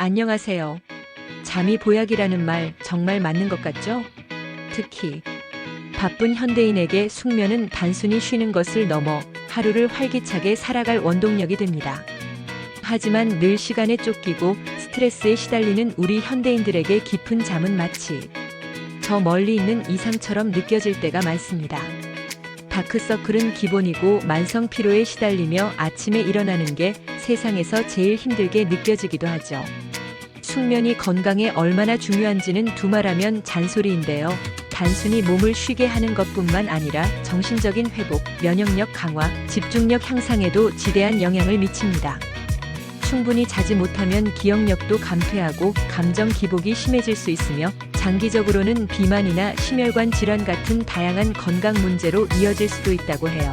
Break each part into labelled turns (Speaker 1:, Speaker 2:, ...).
Speaker 1: 안녕하세요. 잠이 보약이라는 말 정말 맞는 것 같죠? 특히 바쁜 현대인에게 숙면은 단순히 쉬는 것을 넘어 하루를 활기차게 살아갈 원동력이 됩니다. 하지만 늘 시간에 쫓기고 스트레스에 시달리는 우리 현대인들에게 깊은 잠은 마치 저 멀리 있는 이상처럼 느껴질 때가 많습니다. 다크서클은 기본이고 만성 피로에 시달리며 아침에 일어나는 게 세상에서 제일 힘들게 느껴지기도 하죠. 숙면이 건강에 얼마나 중요한지는 두말하면 잔소리인데요. 단순히 몸을 쉬게 하는 것뿐만 아니라 정신적인 회복, 면역력 강화, 집중력 향상에도 지대한 영향을 미칩니다. 충분히 자지 못하면 기억력도 감퇴하고 감정 기복이 심해질 수 있으며 장기적으로는 비만이나 심혈관 질환 같은 다양한 건강 문제로 이어질 수도 있다고 해요.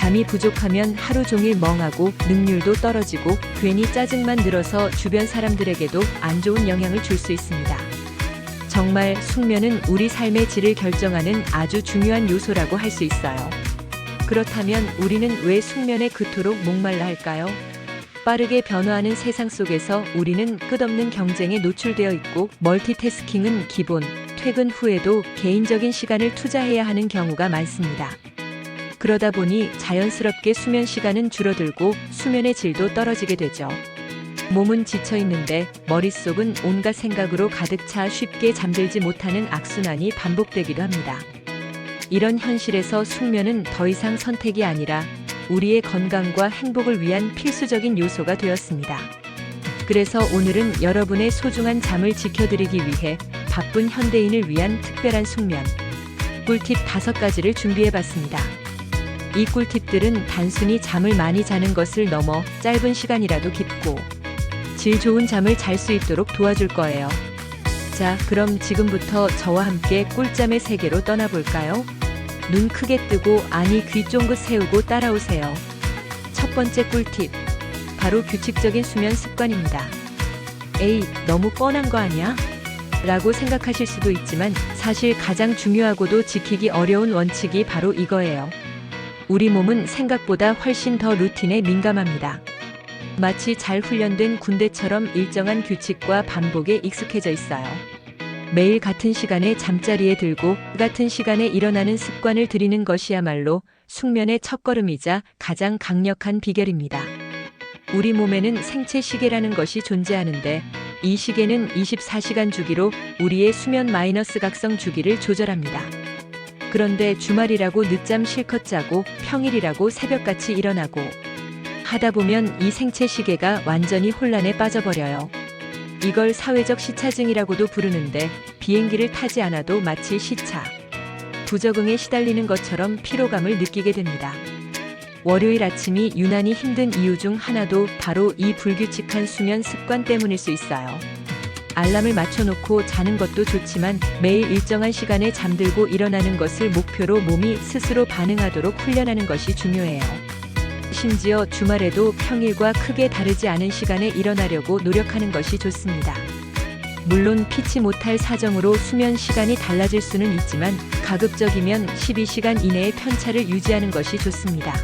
Speaker 1: 잠이 부족하면 하루 종일 멍하고 능률도 떨어지고 괜히 짜증만 늘어서 주변 사람들에게도 안 좋은 영향을 줄 수 있습니다. 정말 숙면은 우리 삶의 질을 결정하는 아주 중요한 요소라고 할 수 있어요. 그렇다면 우리는 왜 숙면에 그토록 목말라 할까요? 빠르게 변화하는 세상 속에서 우리는 끝없는 경쟁에 노출되어 있고 멀티태스킹은 기본, 퇴근 후에도 개인적인 시간을 투자해야 하는 경우가 많습니다. 그러다 보니 자연스럽게 수면 시간은 줄어들고 수면의 질도 떨어지게 되죠. 몸은 지쳐 있는데 머릿속은 온갖 생각으로 가득 차 쉽게 잠들지 못하는 악순환이 반복되기도 합니다. 이런 현실에서 숙면은 더 이상 선택이 아니라 우리의 건강과 행복을 위한 필수적인 요소가 되었습니다. 그래서 오늘은 여러분의 소중한 잠을 지켜드리기 위해 바쁜 현대인을 위한 특별한 숙면 꿀팁 5가지를 준비해봤습니다. 이 꿀팁들은 단순히 잠을 많이 자는 것을 넘어 짧은 시간이라도 깊고 질 좋은 잠을 잘 수 있도록 도와줄 거예요. 자, 그럼 지금부터 저와 함께 꿀잠의 세계로 떠나볼까요? 눈 크게 뜨고 귀 쫑긋 세우고 따라오세요. 첫 번째 꿀팁, 바로 규칙적인 수면 습관입니다. 에이, 너무 뻔한 거 아니야? 라고 생각하실 수도 있지만 사실 가장 중요하고도 지키기 어려운 원칙이 바로 이거예요. 우리 몸은 생각보다 훨씬 더 루틴에 민감합니다. 마치 잘 훈련된 군대처럼 일정한 규칙과 반복에 익숙해져 있어요. 매일 같은 시간에 잠자리에 들고 같은 시간에 일어나는 습관을 들이는 것이야말로 숙면의 첫걸음이자 가장 강력한 비결입니다. 우리 몸에는 생체 시계라는 것이 존재하는데 이 시계는 24시간 주기로 우리의 수면 마이너스 각성 주기를 조절합니다. 그런데 주말이라고 늦잠 실컷 자고 평일이라고 새벽같이 일어나고 하다 보면 이 생체 시계가 완전히 혼란에 빠져버려요. 이걸 사회적 시차증이라고도 부르는데 비행기를 타지 않아도 마치 시차, 부적응에 시달리는 것처럼 피로감을 느끼게 됩니다. 월요일 아침이 유난히 힘든 이유 중 하나도 바로 이 불규칙한 수면 습관 때문일 수 있어요. 알람을 맞춰놓고 자는 것도 좋지만 매일 일정한 시간에 잠들고 일어나는 것을 목표로 몸이 스스로 반응하도록 훈련하는 것이 중요해요. 심지어 주말에도 평일과 크게 다르지 않은 시간에 일어나려고 노력하는 것이 좋습니다. 물론 피치 못할 사정으로 수면 시간이 달라질 수는 있지만 가급적이면 12시간 이내의 편차를 유지하는 것이 좋습니다.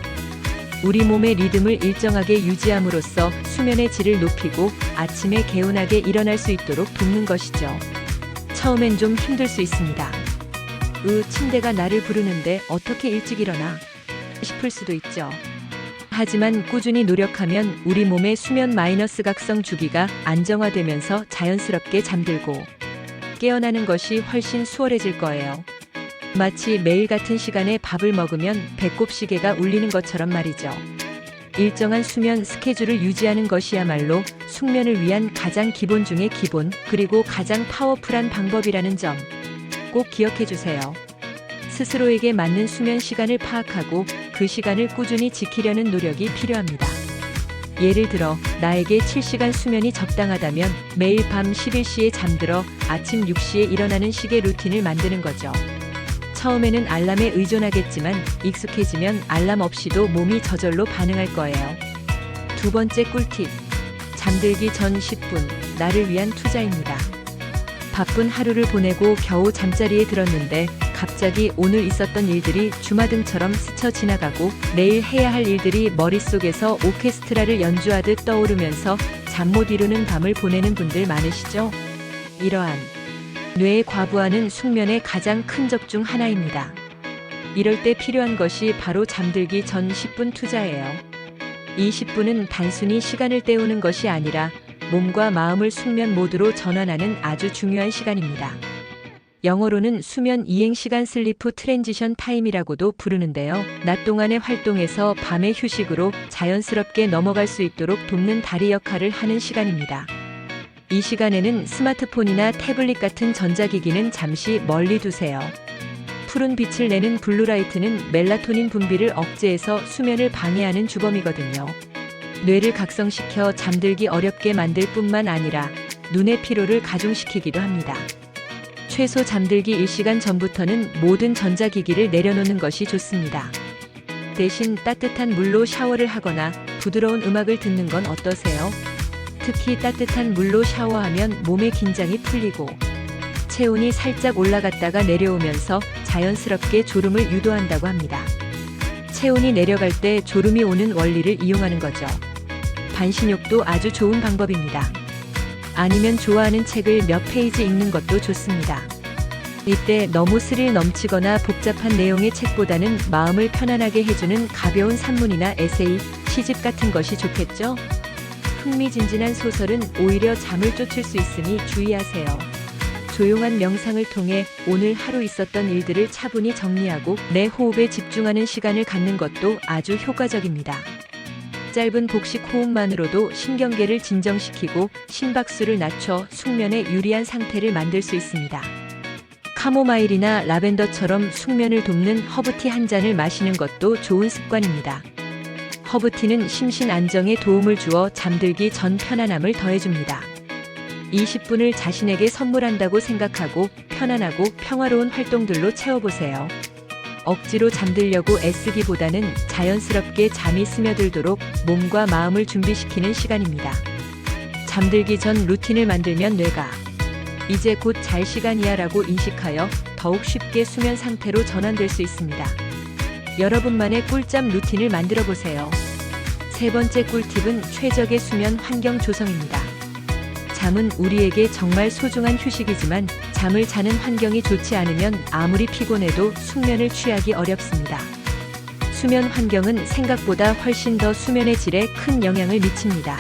Speaker 1: 우리 몸의 리듬을 일정하게 유지함으로써 수면의 질을 높이고 아침에 개운하게 일어날 수 있도록 돕는 것이죠. 처음엔 좀 힘들 수 있습니다. 침대가 나를 부르는데 어떻게 일찍 일어나? 싶을 수도 있죠. 하지만 꾸준히 노력하면 우리 몸의 수면 마이너스 각성 주기가 안정화되면서 자연스럽게 잠들고 깨어나는 것이 훨씬 수월해질 거예요. 마치 매일 같은 시간에 밥을 먹으면 배꼽 시계가 울리는 것처럼 말이죠. 일정한 수면 스케줄을 유지하는 것이야말로 숙면을 위한 가장 기본 중의 기본, 그리고 가장 파워풀한 방법이라는 점 꼭 기억해 주세요. 스스로에게 맞는 수면 시간을 파악하고 그 시간을 꾸준히 지키려는 노력이 필요합니다. 예를 들어 나에게 7시간 수면이 적당하다면 매일 밤 11시에 잠들어 아침 6시에 일어나는 식의 루틴을 만드는 거죠. 처음에는 알람에 의존하겠지만 익숙해지면 알람 없이도 몸이 저절로 반응할 거예요. 두 번째 꿀팁, 잠들기 전 10분, 나를 위한 투자입니다. 바쁜 하루를 보내고 겨우 잠자리에 들었는데 갑자기 오늘 있었던 일들이 주마등처럼 스쳐 지나가고 내일 해야 할 일들이 머릿속에서 오케스트라를 연주하듯 떠오르면서 잠 못 이루는 밤을 보내는 분들 많으시죠? 이러한 뇌의 과부하는 숙면의 가장 큰 적 중 하나입니다. 이럴 때 필요한 것이 바로 잠들기 전 10분 투자예요. 이 10분은 단순히 시간을 때우는 것이 아니라 몸과 마음을 숙면 모드로 전환하는 아주 중요한 시간입니다. 영어로는 수면 이행 시간 슬리프 트랜지션 타임이라고도 부르는데요. 낮 동안의 활동에서 밤의 휴식으로 자연스럽게 넘어갈 수 있도록 돕는 다리 역할을 하는 시간입니다. 이 시간에는 스마트폰이나 태블릿 같은 전자기기는 잠시 멀리 두세요. 푸른 빛을 내는 블루라이트는 멜라토닌 분비를 억제해서 수면을 방해하는 주범이거든요. 뇌를 각성시켜 잠들기 어렵게 만들 뿐만 아니라 눈의 피로를 가중시키기도 합니다. 최소 잠들기 1시간 전부터는 모든 전자기기를 내려놓는 것이 좋습니다. 대신 따뜻한 물로 샤워를 하거나 부드러운 음악을 듣는 건 어떠세요? 특히 따뜻한 물로 샤워하면 몸의 긴장이 풀리고 체온이 살짝 올라갔다가 내려오면서 자연스럽게 졸음을 유도한다고 합니다. 체온이 내려갈 때 졸음이 오는 원리를 이용하는 거죠. 반신욕도 아주 좋은 방법입니다. 아니면 좋아하는 책을 몇 페이지 읽는 것도 좋습니다. 이때 너무 스릴 넘치거나 복잡한 내용의 책보다는 마음을 편안하게 해주는 가벼운 산문이나 에세이, 시집 같은 것이 좋겠죠? 흥미진진한 소설은 오히려 잠을 쫓을 수 있으니 주의하세요. 조용한 명상을 통해 오늘 하루 있었던 일들을 차분히 정리하고 내 호흡에 집중하는 시간을 갖는 것도 아주 효과적입니다. 짧은 복식 호흡만으로도 신경계를 진정시키고 심박수를 낮춰 숙면에 유리한 상태를 만들 수 있습니다. 카모마일이나 라벤더처럼 숙면을 돕는 허브티 한 잔을 마시는 것도 좋은 습관입니다. 허브티는 심신 안정에 도움을 주어 잠들기 전 편안함을 더해줍니다. 20분을 자신에게 선물한다고 생각하고 편안하고 평화로운 활동들로 채워보세요. 억지로 잠들려고 애쓰기보다는 자연스럽게 잠이 스며들도록 몸과 마음을 준비시키는 시간입니다. 잠들기 전 루틴을 만들면 뇌가 이제 곧 잘 시간이야 라고 인식하여 더욱 쉽게 수면 상태로 전환될 수 있습니다. 여러분만의 꿀잠 루틴을 만들어 보세요. 세 번째 꿀팁은 최적의 수면 환경 조성입니다. 잠은 우리에게 정말 소중한 휴식이지만 잠을 자는 환경이 좋지 않으면 아무리 피곤해도 숙면을 취하기 어렵습니다. 수면 환경은 생각보다 훨씬 더 수면의 질에 큰 영향을 미칩니다.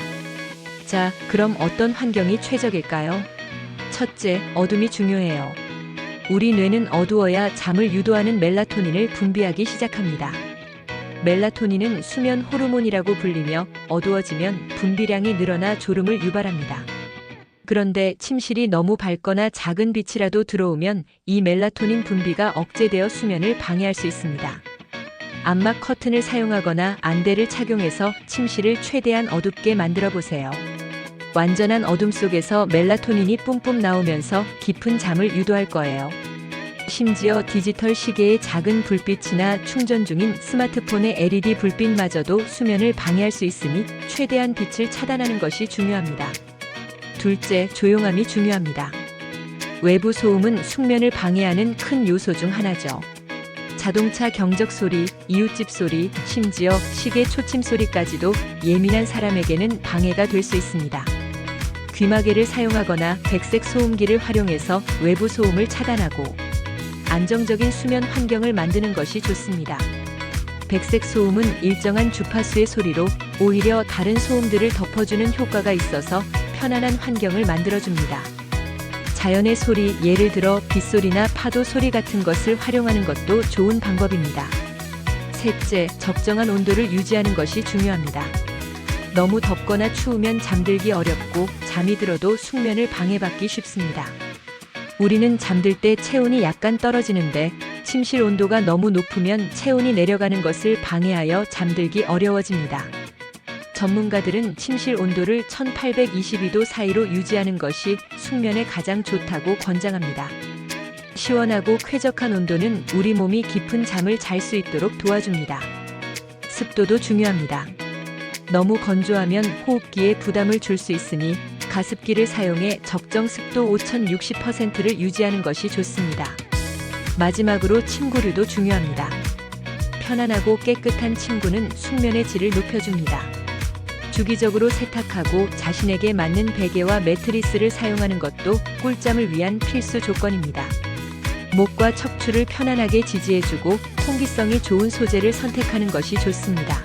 Speaker 1: 자, 그럼 어떤 환경이 최적일까요? 첫째, 어둠이 중요해요. 우리 뇌는 어두워야 잠을 유도하는 멜라토닌을 분비하기 시작합니다. 멜라토닌은 수면 호르몬이라고 불리며 어두워지면 분비량이 늘어나 졸음을 유발합니다. 그런데 침실이 너무 밝거나 작은 빛이라도 들어오면 이 멜라토닌 분비가 억제되어 수면을 방해할 수 있습니다. 암막 커튼을 사용하거나 안대를 착용해서 침실을 최대한 어둡게 만들어 보세요. 완전한 어둠 속에서 멜라토닌이 뿜뿜 나오면서 깊은 잠을 유도할 거예요. 심지어 디지털 시계의 작은 불빛이나 충전 중인 스마트폰의 LED 불빛마저도 수면을 방해할 수 있으니 최대한 빛을 차단하는 것이 중요합니다. 둘째, 조용함이 중요합니다. 외부 소음은 숙면을 방해하는 큰 요소 중 하나죠. 자동차 경적 소리, 이웃집 소리, 심지어 시계 초침 소리까지도 예민한 사람에게는 방해가 될 수 있습니다. 귀마개를 사용하거나 백색 소음기를 활용해서 외부 소음을 차단하고 안정적인 수면 환경을 만드는 것이 좋습니다. 백색 소음은 일정한 주파수의 소리로 오히려 다른 소음들을 덮어주는 효과가 있어서 편안한 환경을 만들어줍니다. 자연의 소리, 예를 들어 빗소리나 파도 소리 같은 것을 활용하는 것도 좋은 방법입니다. 셋째, 적정한 온도를 유지하는 것이 중요합니다. 너무 덥거나 추우면 잠들기 어렵고 잠이 들어도 숙면을 방해받기 쉽습니다. 우리는 잠들 때 체온이 약간 떨어지는데 침실 온도가 너무 높으면 체온이 내려가는 것을 방해하여 잠들기 어려워집니다. 전문가들은 침실 온도를 1822도 사이로 유지하는 것이 숙면에 가장 좋다고 권장합니다. 시원하고 쾌적한 온도는 우리 몸이 깊은 잠을 잘 수 있도록 도와줍니다. 습도도 중요합니다. 너무 건조하면 호흡기에 부담을 줄 수 있으니 가습기를 사용해 적정 습도 5060%를 유지하는 것이 좋습니다. 마지막으로 침구류도 중요합니다. 편안하고 깨끗한 침구는 숙면의 질을 높여줍니다. 주기적으로 세탁하고 자신에게 맞는 베개와 매트리스를 사용하는 것도 꿀잠을 위한 필수 조건입니다. 목과 척추를 편안하게 지지해주고 통기성이 좋은 소재를 선택하는 것이 좋습니다.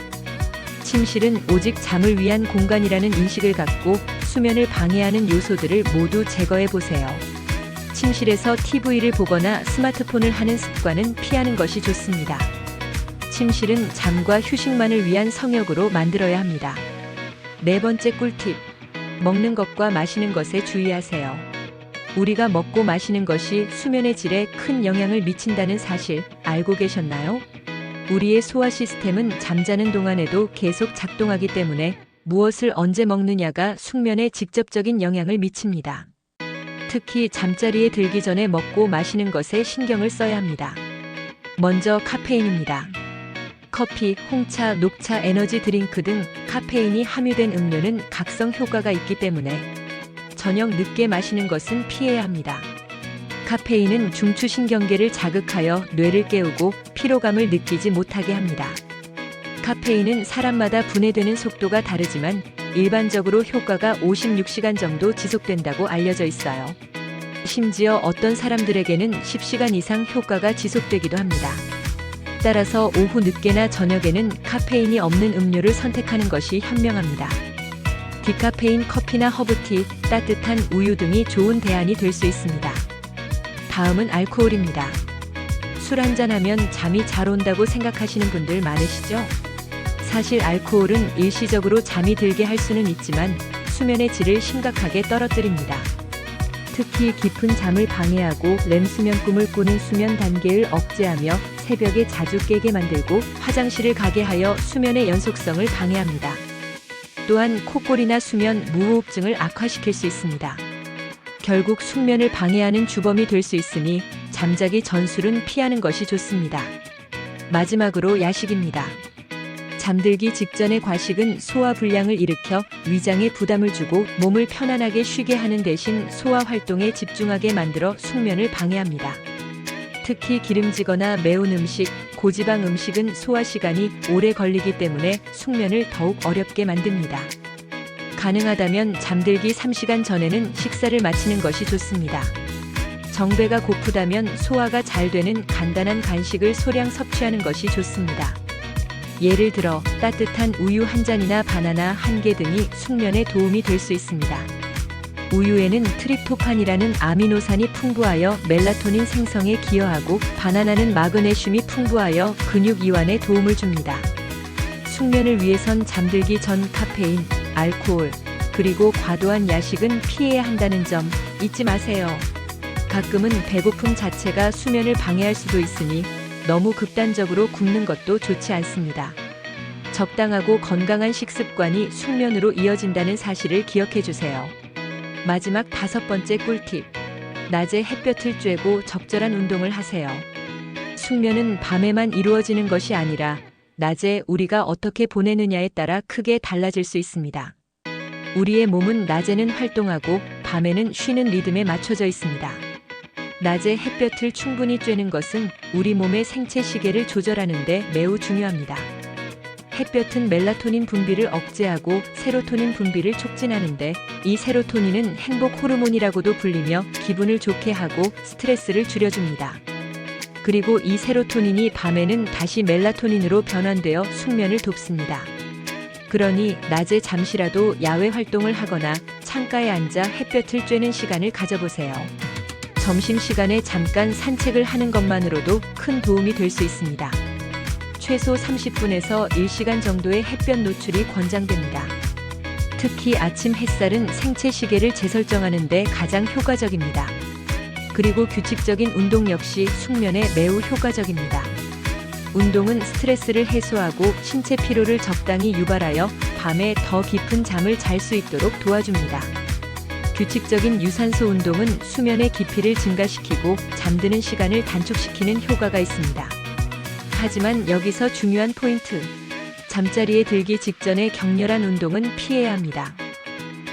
Speaker 1: 침실은 오직 잠을 위한 공간이라는 인식을 갖고 수면을 방해하는 요소들을 모두 제거해 보세요. 침실에서 TV를 보거나 스마트폰을 하는 습관은 피하는 것이 좋습니다. 침실은 잠과 휴식만을 위한 성역으로 만들어야 합니다. 네 번째 꿀팁. 먹는 것과 마시는 것에 주의하세요. 우리가 먹고 마시는 것이 수면의 질에 큰 영향을 미친다는 사실 알고 계셨나요? 우리의 소화 시스템은 잠자는 동안에도 계속 작동하기 때문에 무엇을 언제 먹느냐가 숙면에 직접적인 영향을 미칩니다. 특히 잠자리에 들기 전에 먹고 마시는 것에 신경을 써야 합니다. 먼저 카페인입니다. 커피, 홍차, 녹차, 에너지 드링크 등 카페인이 함유된 음료는 각성 효과가 있기 때문에 저녁 늦게 마시는 것은 피해야 합니다. 카페인은 중추신경계를 자극하여 뇌를 깨우고 피로감을 느끼지 못하게 합니다. 카페인은 사람마다 분해되는 속도가 다르지만 일반적으로 효과가 56시간 정도 지속된다고 알려져 있어요. 심지어 어떤 사람들에게는 10시간 이상 효과가 지속되기도 합니다. 따라서 오후 늦게나 저녁에는 카페인이 없는 음료를 선택하는 것이 현명합니다. 디카페인 커피나 허브티, 따뜻한 우유 등이 좋은 대안이 될 수 있습니다. 다음은 알코올입니다. 술 한잔하면 잠이 잘 온다고 생각하시는 분들 많으시죠? 사실 알코올은 일시적으로 잠이 들게 할 수는 있지만 수면의 질을 심각하게 떨어뜨립니다. 특히 깊은 잠을 방해하고 렘 수면 꿈을 꾸는 수면 단계를 억제하며 새벽에 자주 깨게 만들고 화장실을 가게 하여 수면의 연속성을 방해합니다. 또한 코골이나 수면 무호흡증을 악화시킬 수 있습니다. 결국 숙면을 방해하는 주범이 될 수 있으니 잠자기 전 술은 피하는 것이 좋습니다. 마지막으로 야식입니다. 잠들기 직전의 과식은 소화 불량을 일으켜 위장에 부담을 주고 몸을 편안하게 쉬게 하는 대신 소화 활동에 집중하게 만들어 숙면을 방해합니다. 특히 기름지거나 매운 음식, 고지방 음식은 소화 시간이 오래 걸리기 때문에 숙면을 더욱 어렵게 만듭니다. 가능하다면 잠들기 3시간 전에는 식사를 마치는 것이 좋습니다. 정배가 고프다면 소화가 잘 되는 간단한 간식을 소량 섭취하는 것이 좋습니다. 예를 들어 따뜻한 우유 한 잔이나 바나나 한 개 등이 숙면에 도움이 될 수 있습니다. 우유에는 트립토판이라는 아미노산이 풍부하여 멜라토닌 생성에 기여하고 바나나는 마그네슘이 풍부하여 근육 이완에 도움을 줍니다. 숙면을 위해선 잠들기 전 카페인, 알코올, 그리고 과도한 야식은 피해야 한다는 점 잊지 마세요. 가끔은 배고픔 자체가 수면을 방해할 수도 있으니 너무 극단적으로 굶는 것도 좋지 않습니다. 적당하고 건강한 식습관이 숙면으로 이어진다는 사실을 기억해 주세요. 마지막 5번째 꿀팁. 낮에 햇볕을 쬐고 적절한 운동을 하세요. 숙면은 밤에만 이루어지는 것이 아니라 낮에 우리가 어떻게 보내느냐에 따라 크게 달라질 수 있습니다. 우리의 몸은 낮에는 활동하고 밤에는 쉬는 리듬에 맞춰져 있습니다. 낮에 햇볕을 충분히 쬐는 것은 우리 몸의 생체 시계를 조절하는 데 매우 중요합니다. 햇볕은 멜라토닌 분비를 억제하고 세로토닌 분비를 촉진하는데 이 세로토닌은 행복 호르몬이라고도 불리며 기분을 좋게 하고 스트레스를 줄여줍니다. 그리고 이 세로토닌이 밤에는 다시 멜라토닌으로 변환되어 숙면을 돕습니다. 그러니 낮에 잠시라도 야외 활동을 하거나 창가에 앉아 햇볕을 쬐는 시간을 가져보세요. 점심시간에 잠깐 산책을 하는 것만으로도 큰 도움이 될 수 있습니다. 최소 30분에서 1시간 정도의 햇볕 노출이 권장됩니다. 특히 아침 햇살은 생체 시계를 재설정하는 데 가장 효과적입니다. 그리고 규칙적인 운동 역시 숙면에 매우 효과적입니다. 운동은 스트레스를 해소하고 신체 피로를 적당히 유발하여 밤에 더 깊은 잠을 잘 수 있도록 도와줍니다. 규칙적인 유산소 운동은 수면의 깊이를 증가시키고 잠드는 시간을 단축시키는 효과가 있습니다. 하지만 여기서 중요한 포인트. 잠자리에 들기 직전에 격렬한 운동은 피해야 합니다.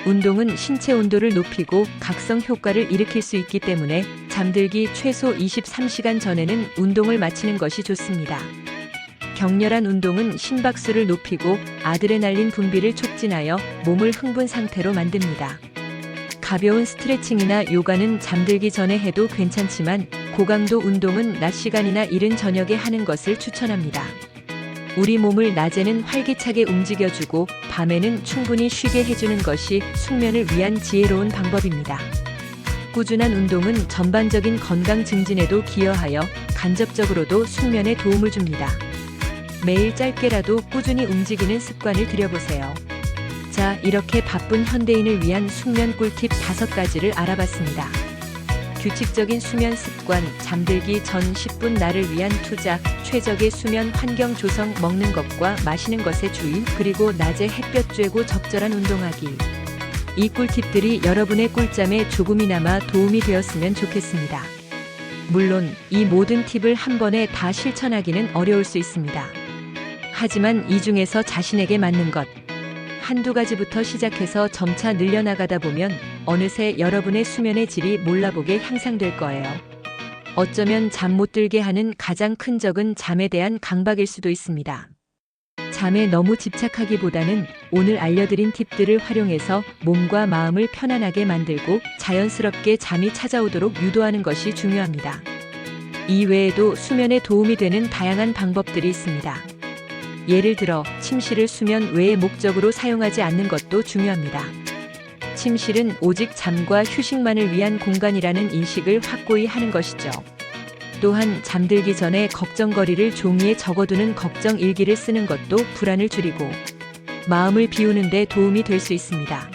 Speaker 1: 운동은 신체 온도를 높이고 각성 효과를 일으킬 수 있기 때문에 잠들기 최소 23시간 전에는 운동을 마치는 것이 좋습니다. 격렬한 운동은 심박수를 높이고 아드레날린 분비를 촉진하여 몸을 흥분 상태로 만듭니다. 가벼운 스트레칭이나 요가는 잠들기 전에 해도 괜찮지만 고강도 운동은 낮 시간이나 이른 저녁에 하는 것을 추천합니다. 우리 몸을 낮에는 활기차게 움직여주고 밤에는 충분히 쉬게 해주는 것이 숙면을 위한 지혜로운 방법입니다. 꾸준한 운동은 전반적인 건강 증진에도 기여하여 간접적으로도 숙면에 도움을 줍니다. 매일 짧게라도 꾸준히 움직이는 습관을 들여보세요. 자, 이렇게 바쁜 현대인을 위한 숙면 꿀팁 5가지를 알아봤습니다. 규칙적인 수면 습관, 잠들기 전 10분 나를 위한 투자, 최적의 수면 환경 조성, 먹는 것과 마시는 것에 주의, 그리고 낮에 햇볕 쬐고 적절한 운동하기. 이 꿀팁들이 여러분의 꿀잠에 조금이나마 도움이 되었으면 좋겠습니다. 물론 이 모든 팁을 한 번에 다 실천하기는 어려울 수 있습니다. 하지만 이 중에서 자신에게 맞는 것, 한두 가지부터 시작해서 점차 늘려나가다 보면 어느새 여러분의 수면의 질이 몰라보게 향상될 거예요. 어쩌면 잠 못 들게 하는 가장 큰 적은 잠에 대한 강박일 수도 있습니다. 잠에 너무 집착하기보다는 오늘 알려드린 팁들을 활용해서 몸과 마음을 편안하게 만들고 자연스럽게 잠이 찾아오도록 유도하는 것이 중요합니다. 이 외에도 수면에 도움이 되는 다양한 방법들이 있습니다. 예를 들어 침실을 수면 외의 목적으로 사용하지 않는 것도 중요합니다. 침실은 오직 잠과 휴식만을 위한 공간이라는 인식을 확고히 하는 것이죠. 또한 잠들기 전에 걱정거리를 종이에 적어두는 걱정 일기를 쓰는 것도 불안을 줄이고 마음을 비우는 데 도움이 될 수 있습니다.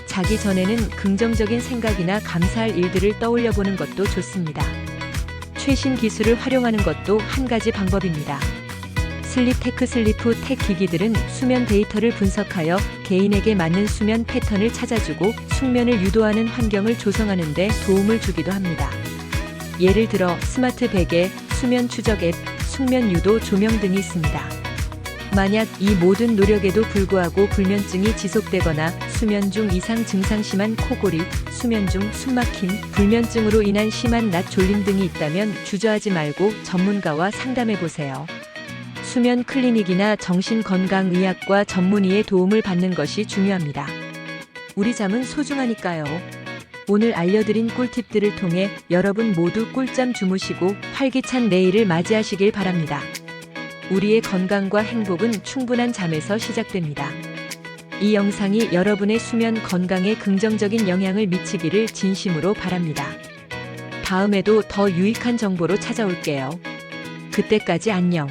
Speaker 1: 자기 전에는 긍정적인 생각이나 감사할 일들을 떠올려 보는 것도 좋습니다. 최신 기술을 활용하는 것도 한 가지 방법입니다. 슬립 기기들은 수면 데이터를 분석하여 개인에게 맞는 수면 패턴을 찾아주고 숙면을 유도하는 환경을 조성하는 데 도움을 주기도 합니다. 예를 들어 스마트 베개, 수면 추적 앱, 숙면 유도 조명 등이 있습니다. 만약 이 모든 노력에도 불구하고 불면증이 지속되거나 수면 중 이상 증상 심한 코골이, 수면 중 숨막힘, 불면증으로 인한 심한 낮 졸림 등이 있다면 주저하지 말고 전문가와 상담해 보세요. 수면 클리닉이나 정신건강의학과 전문의의 도움을 받는 것이 중요합니다. 우리 잠은 소중하니까요. 오늘 알려드린 꿀팁들을 통해 여러분 모두 꿀잠 주무시고 활기찬 내일을 맞이하시길 바랍니다. 우리의 건강과 행복은 충분한 잠에서 시작됩니다. 이 영상이 여러분의 수면 건강에 긍정적인 영향을 미치기를 진심으로 바랍니다. 다음에도 더 유익한 정보로 찾아올게요. 그때까지 안녕.